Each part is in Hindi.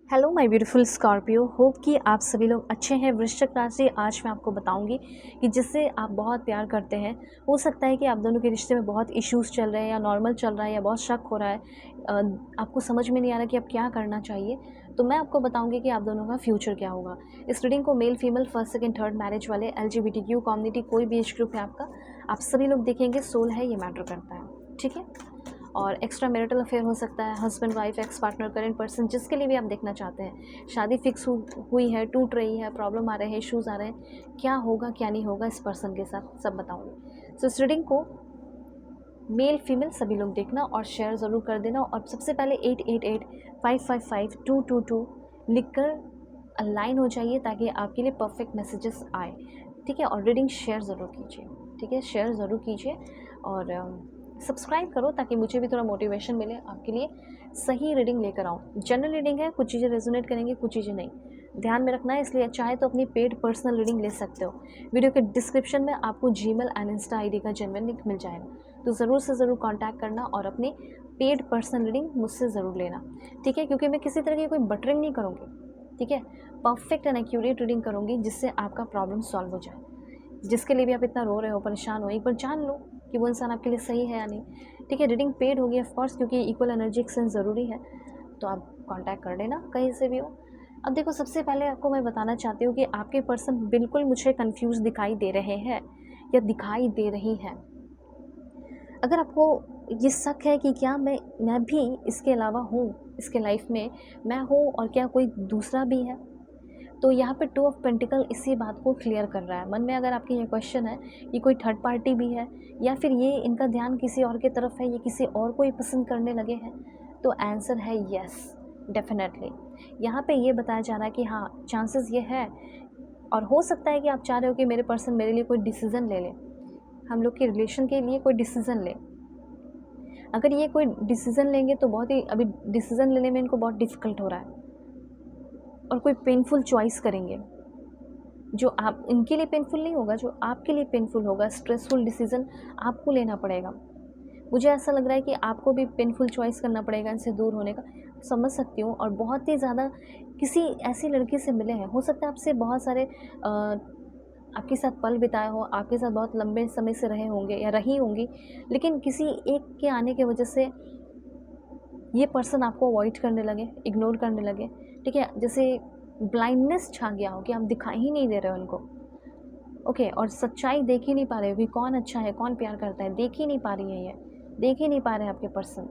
Hello my beautiful Scorpio, hope कि आप सभी लोग अच्छे हैं। वृश्चिक राशि, आज मैं आपको बताऊंगी कि जिससे आप बहुत प्यार करते हैं, हो सकता है कि आप दोनों के रिश्ते में बहुत इश्यूज़ चल रहे हैं या नॉर्मल चल रहा है या बहुत शक हो रहा है, आपको समझ में नहीं आ रहा कि अब क्या करना चाहिए। तो मैं आपको बताऊंगी कि आप दोनों का फ्यूचर क्या होगा। इस रीडिंग को male female first second third marriage वाले LGBTQ कम्युनिटी, कोई भी एज ग्रुप है आपका, आप सभी लोग देखेंगे। सोल है, ये मैटर करता है, ठीक है। और एक्स्ट्रा मैरिटल अफेयर हो सकता है, husband wife, ex partner, current person, जिसके लिए भी आप देखना चाहते हैं। शादी फिक्स हुई है, टूट रही है, प्रॉब्लम आ रहे हैं, इश्यूज़ आ रहे हैं, क्या होगा क्या नहीं होगा इस पर्सन के साथ, सब बताऊंगी। सो इस रीडिंग को मेल फीमेल सभी लोग देखना और शेयर ज़रूर कर देना। और सबसे पहले 8885552222 लिख कर अलाइन हो जाइए ताकि आपके लिए परफेक्ट मैसेजेस आए, ठीक है। और रीडिंग शेयर ज़रूर कीजिए, ठीक है, शेयर ज़रूर कीजिए और सब्सक्राइब करो ताकि मुझे भी थोड़ा मोटिवेशन मिले, आपके लिए सही रीडिंग लेकर आऊँ। जनरल रीडिंग है, कुछ चीज़ें रेजोनेट करेंगी, कुछ चीज़ें नहीं, ध्यान में रखना है। इसलिए चाहे तो अपनी पेड पर्सनल रीडिंग ले सकते हो। वीडियो के डिस्क्रिप्शन में आपको जीमेल एंड इंस्टा ID का जेन्युइन लिंक मिल जाएगा, तो ज़रूर से ज़रूर कांटेक्ट करना और अपनी पेड पर्सनल रीडिंग मुझसे ज़रूर लेना, ठीक है। क्योंकि मैं किसी तरह की कोई बटरिंग नहीं करूँगी, ठीक है। परफेक्ट एंड एक्यूरेट रीडिंग करूँगी जिससे आपका प्रॉब्लम सॉल्व हो जाए। जिसके लिए भी आप इतना रो रहे हो, परेशान हो, एक बार जान लो कि वो इंसान आपके लिए सही है या नहीं, ठीक है। रीडिंग पेड होगी ऑफ कोर्स, क्योंकि इक्वल एनर्जी एक्सचेंज ज़रूरी है, तो आप कांटेक्ट कर लेना कहीं से भी हो। अब देखो, सबसे पहले आपको मैं बताना चाहती हूँ कि आपके पर्सन बिल्कुल मुझे कंफ्यूज दिखाई दे रहे हैं या दिखाई दे रही हैं। अगर आपको ये शक है कि क्या मैं भी इसके अलावा हूँ, इसके लाइफ में मैं हूँ और क्या कोई दूसरा भी है, तो यहाँ पे 2 ऑफ पेंटिकल इसी बात को क्लियर कर रहा है। मन में अगर आपकी ये क्वेश्चन है कि कोई थर्ड पार्टी भी है या फिर ये इनका ध्यान किसी और की तरफ है, ये किसी और को ही पसंद करने लगे हैं, तो आंसर है यस, डेफिनेटली। यहाँ पे ये बताया जा रहा है कि हाँ, चांसेस ये है। और हो सकता है कि आप चाह रहे हो कि मेरे पर्सन मेरे लिए कोई डिसीज़न ले ले, हम लोग के रिलेशन के लिए कोई डिसीज़न ले। अगर ये कोई डिसीज़न लेंगे तो बहुत ही, अभी डिसीज़न लेने में इनको बहुत डिफ़िकल्ट हो रहा है और कोई पेनफुल चॉइस करेंगे जो आप, इनके लिए पेनफुल नहीं होगा, जो आपके लिए पेनफुल होगा। स्ट्रेसफुल डिसीज़न आपको लेना पड़ेगा। मुझे ऐसा लग रहा है कि आपको भी पेनफुल चॉइस करना पड़ेगा इनसे दूर होने का, समझ सकती हूँ। और बहुत ही ज़्यादा किसी ऐसी लड़की से मिले हैं, हो सकता है आपसे बहुत सारे आपके साथ पल बिताए हो, आपके साथ बहुत लंबे समय से रहे होंगे या रही होंगी, लेकिन किसी एक के आने की वजह से ये पर्सन आपको अवॉइड करने लगे, इग्नोर करने लगे, ठीक है। जैसे ब्लाइंडनेस छा गया हो कि आप दिखाई ही नहीं दे रहे हो उनको, ओके। और सच्चाई देख ही नहीं पा रहे हो कि कौन अच्छा है, कौन प्यार करता है, देख ही नहीं पा रही है, ये देख ही नहीं पा रहे हैं आपके पर्सन।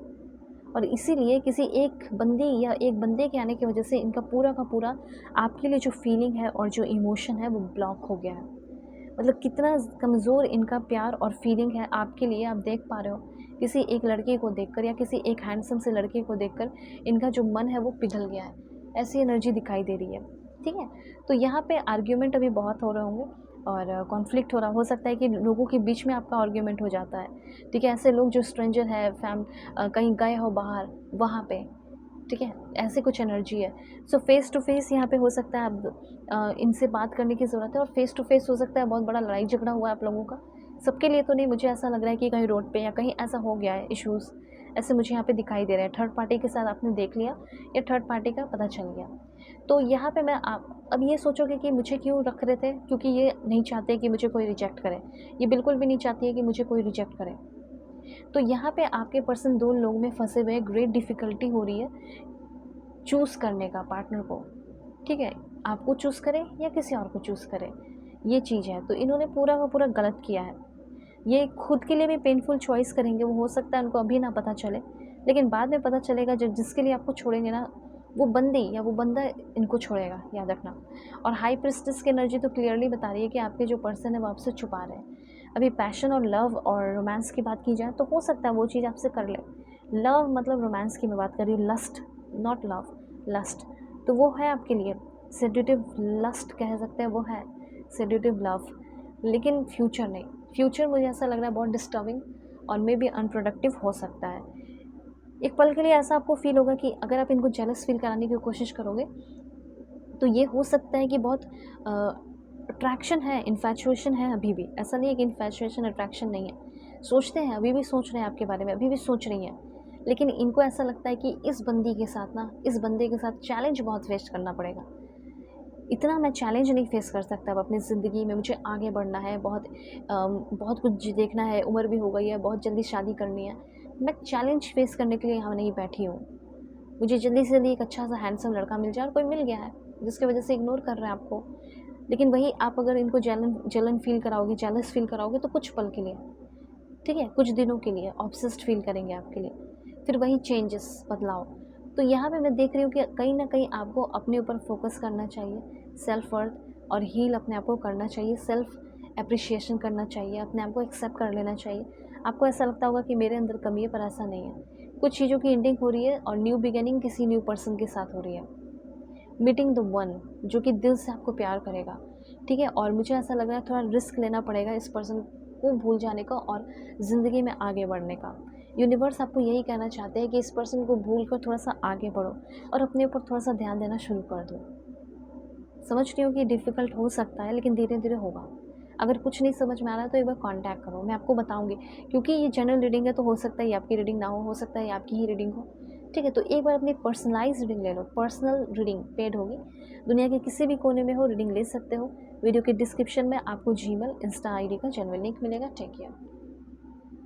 और इसीलिए किसी एक बंदी या एक बंदे के आने की वजह से इनका पूरा का पूरा आपके लिए जो फीलिंग है और जो इमोशन है वो ब्लॉक हो गया है। मतलब कितना कमज़ोर इनका प्यार और फीलिंग है आपके लिए, आप देख पा रहे हो। किसी एक लड़के को देखकर या किसी एक हैंडसम से लड़के को देखकर इनका जो मन है वो पिघल गया है, ऐसी एनर्जी दिखाई दे रही है, ठीक है। तो यहाँ पे आर्ग्यूमेंट अभी बहुत हो रहे होंगे और कॉन्फ्लिक्ट हो सकता है कि लोगों के बीच में आपका आर्ग्यूमेंट हो जाता है, ठीक है। ऐसे लोग जो स्ट्रेंजर है, कहीं गए हो बाहर, वहाँ पे, ठीक है, ऐसे कुछ एनर्जी है। सो फेस टू फेस यहाँ पे हो सकता है अब इनसे बात करने की ज़रूरत है। और फेस टू फेस हो सकता है बहुत बड़ा लड़ाई झगड़ा हुआ है आप लोगों का, सबके लिए तो नहीं। मुझे ऐसा लग रहा है कि कहीं रोड पे या कहीं ऐसा हो गया है इश्यूज़, ऐसे मुझे यहाँ पे दिखाई दे रहा है। थर्ड पार्टी के साथ आपने देख लिया या थर्ड पार्टी का पता चल गया, तो यहाँ पे मैं आप अब ये सोचोगे कि मुझे क्यों रख रहे थे, क्योंकि ये नहीं चाहते कि मुझे कोई रिजेक्ट करे, ये बिल्कुल भी नहीं चाहती है कि मुझे कोई रिजेक्ट करे। तो यहाँ पे आपके पर्सन दो लोगों में फंसे हुए, ग्रेट डिफ़िकल्टी हो रही है चूज़ करने का पार्टनर को, ठीक है। आपको चूज़ करें या किसी और को चूज़ करें, ये चीज़ है। तो इन्होंने पूरा का पूरा गलत किया है। ये खुद के लिए भी पेनफुल चॉइस करेंगे, वो हो सकता है उनको अभी ना पता चले, लेकिन बाद में पता चलेगा जब जिसके लिए आपको छोड़ेंगे ना, वो बंदी या वो बंदा इनको छोड़ेगा, याद रखना। और हाई प्रिस्टेस की एनर्जी तो क्लियरली बता रही है कि आपके जो पर्सन है वो आपसे छुपा रहे हैं। अभी पैशन और लव और रोमांस की बात की जाए तो हो सकता है वो चीज़ आपसे कर ले। लव मतलब रोमांस की मैं बात कर रही हूँ, लस्ट नॉट लव, लस्ट। तो वो है आपके लिए सेड्यूटिव लस्ट, कह सकते हैं वो है सेड्यूटिव लव, लेकिन फ्यूचर नहीं। फ्यूचर मुझे ऐसा लग रहा है बहुत डिस्टर्बिंग और मे बी अनप्रोडक्टिव हो सकता है। एक पल के लिए ऐसा आपको फील होगा कि अगर आप इनको जेलस फील कराने की कोशिश करोगे तो ये हो सकता है कि बहुत अट्रैक्शन है, इन्फैचुएशन है अभी भी। ऐसा नहीं है कि इन्फैचुएशन अट्रैक्शन नहीं है, सोचते हैं, अभी भी सोच रहे हैं आपके बारे में, अभी भी सोच रही हैं, लेकिन इनको ऐसा लगता है कि इस बंदी के साथ ना, इस बंदे के साथ चैलेंज बहुत फेस करना पड़ेगा। इतना मैं चैलेंज नहीं फेस कर सकता अब अपनी ज़िंदगी में, मुझे आगे बढ़ना है, बहुत कुछ देखना है, उम्र भी हो गई है, बहुत जल्दी शादी करनी है। मैं चैलेंज फेस करने के लिए यहाँ नहीं बैठी हूँ। मुझे जल्दी से जल्दी एक अच्छा सा हैंडसम लड़का मिल जाए, और कोई मिल गया है जिसकी वजह से इग्नोर कर रहे हैं आपको। लेकिन वही आप अगर इनको जलन जलन फील कराओगे, जेलस फील कराओगे, तो कुछ पल के लिए, ठीक है, कुछ दिनों के लिए ऑब्सेस्ड फील करेंगे आपके लिए, फिर वही चेंजेस, बदलाव। तो यहाँ पे मैं देख रही हूँ कि कहीं ना कहीं आपको अपने ऊपर फोकस करना चाहिए, सेल्फ वर्थ और हील अपने आप को करना चाहिए, सेल्फ अप्रिशिएशन करना चाहिए, अपने आप को एक्सेप्ट कर लेना चाहिए। आपको ऐसा लगता होगा कि मेरे अंदर कमी है, पर ऐसा नहीं है। कुछ चीज़ों की एंडिंग हो रही है और न्यू बिगिनिंग किसी न्यू पर्सन के साथ हो रही है, मीटिंग द वन जो कि दिल से आपको प्यार करेगा, ठीक है। और मुझे ऐसा लग रहा है थोड़ा रिस्क लेना पड़ेगा इस पर्सन को भूल जाने का और ज़िंदगी में आगे बढ़ने का। यूनिवर्स आपको यही कहना चाहते हैं कि इस पर्सन को भूल कर थोड़ा सा आगे बढ़ो और अपने ऊपर थोड़ा सा ध्यान देना शुरू कर दो। समझ रही हूँ कि डिफ़िकल्ट हो सकता है, लेकिन धीरे धीरे होगा। अगर कुछ नहीं समझ में आ रहा है तो एक बार कांटेक्ट करो, मैं आपको बताऊँगी। क्योंकि ये जनरल रीडिंग है तो हो सकता है ये आपकी रीडिंग ना हो सकता है ये आपकी ही रीडिंग हो, ठीक है। तो एक बार अपनी पर्सनलाइज़ रीडिंग ले लो, पर्सनल रीडिंग पेड होगी, दुनिया के किसी भी कोने में हो रीडिंग ले सकते हो। वीडियो के डिस्क्रिप्शन में आपको जीमेल, इंस्टा आईडी का जेन्युइन लिंक मिलेगा। Take care.